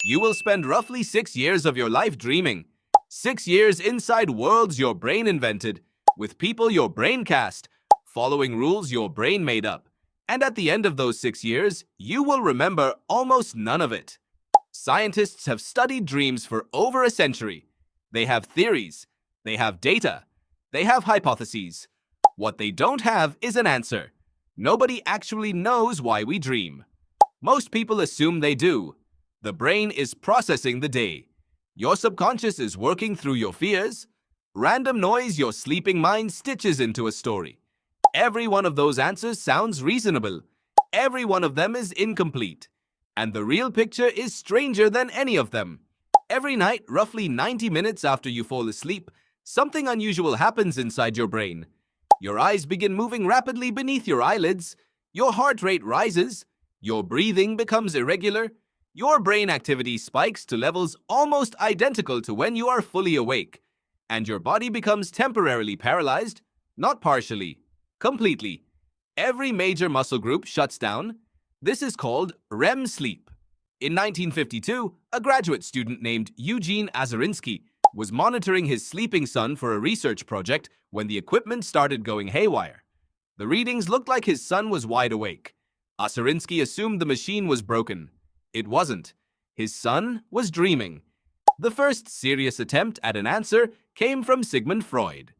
you will spend roughly 6 years of your life dreaming. 6 years inside worlds your brain invented, with people your brain cast, following rules your brain made up. And at the end of those 6 years, you will remember almost none of it. Scientists have studied dreams for over a century. They have theories, they have data, they have hypotheses. What they don't have is an answer. Nobody actually knows why we dream. Most people assume they do. The brain is processing the day. Your subconscious is working through your fears. Random noise your sleeping mind stitches into a story. Every one of those answers sounds reasonable. Every one of them is incomplete. And the real picture is stranger than any of them. Every night, roughly 90 minutes after you fall asleep, something unusual happens inside your brain. Your eyes begin moving rapidly beneath your eyelids. Your heart rate rises. Your breathing becomes irregular. Your brain activity spikes to levels almost identical to when you are fully awake. And your body becomes temporarily paralyzed, not partially, completely. Every major muscle group shuts down. This is called REM sleep. In 1952, a graduate student named Eugene Azarinsky was monitoring his sleeping son for a research project when the equipment started going haywire. The readings looked like his son was wide awake. Azarinsky assumed the machine was broken. It wasn't. His son was dreaming. The first serious attempt at an answer came from Sigmund Freud.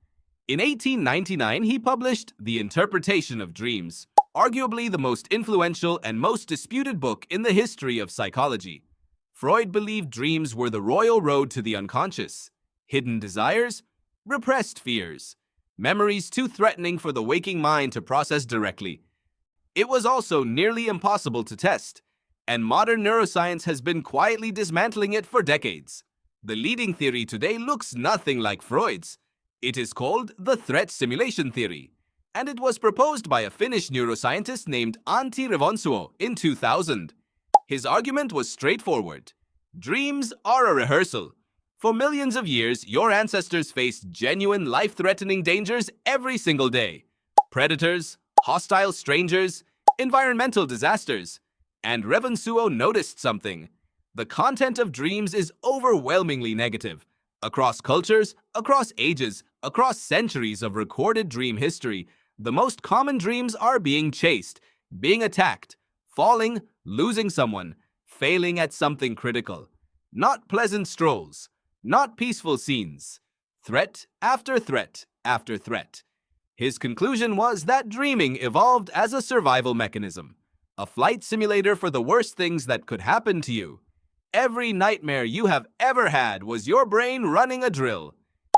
In 1899, he published The Interpretation of Dreams, arguably the most influential and most disputed book in the history of psychology. Freud believed dreams were the royal road to the unconscious, hidden desires, repressed fears, memories too threatening for the waking mind to process directly. It was also nearly impossible to test, and modern neuroscience has been quietly dismantling it for decades. The leading theory today looks nothing like Freud's. It is called the threat simulation theory, and it was proposed by a Finnish neuroscientist named Antti Revonsuo in 2000. His argument was straightforward. Dreams are a rehearsal. For millions of years, your ancestors faced genuine life-threatening dangers every single day. Predators, hostile strangers, environmental disasters. And Revonsuo noticed something. The content of dreams is overwhelmingly negative. Across cultures, across ages, across centuries of recorded dream history, the most common dreams are being chased, being attacked, falling, losing someone, failing at something critical. Not pleasant strolls, not peaceful scenes. Threat after threat after threat. His conclusion was that dreaming evolved as a survival mechanism, a flight simulator for the worst things that could happen to you. Every nightmare you have ever had was your brain running a drill,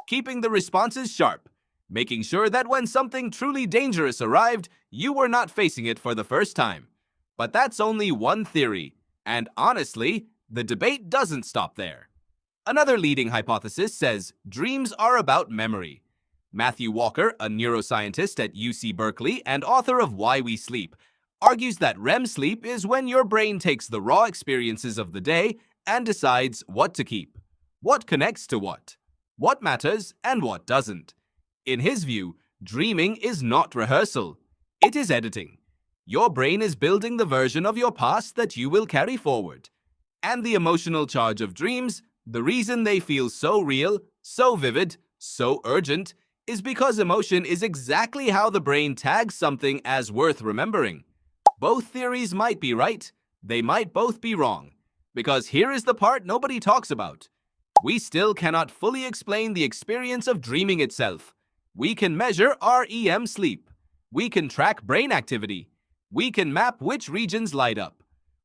keeping the responses sharp, making sure that when something truly dangerous arrived, you were not facing it for the first time. But that's only one theory, and honestly, the debate doesn't stop there. Another leading hypothesis says dreams are about memory. Matthew Walker, a neuroscientist at UC Berkeley and author of Why We Sleep, argues that REM sleep is when your brain takes the raw experiences of the day and decides what to keep, what connects to what matters and what doesn't. In his view, dreaming is not rehearsal, it is editing. Your brain is building the version of your past that you will carry forward. And the emotional charge of dreams, the reason they feel so real, so vivid, so urgent, is because emotion is exactly how the brain tags something as worth remembering. Both theories might be right, they might both be wrong. Because here is the part nobody talks about. We still cannot fully explain the experience of dreaming itself. We can measure REM sleep. We can track brain activity. We can map which regions light up.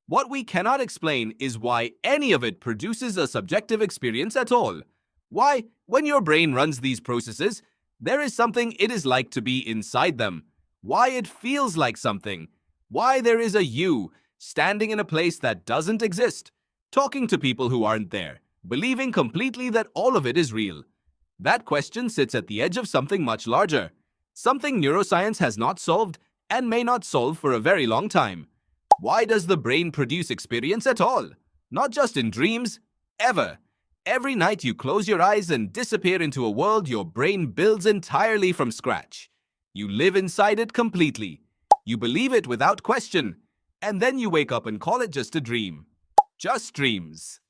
What we cannot explain is why any of it produces a subjective experience at all. Why, when your brain runs these processes, there is something it is like to be inside them. Why it feels like something. Why there is a you standing in a place that doesn't exist, talking to people who aren't there, believing completely that all of it is real. That question sits at the edge of something much larger, something neuroscience has not solved and may not solve for a very long time. Why does the brain produce experience at all? Not just in dreams, ever. Every night you close your eyes and disappear into a world your brain builds entirely from scratch. You live inside it completely. You believe it without question, and then you wake up and call it just a dream. Just dreams.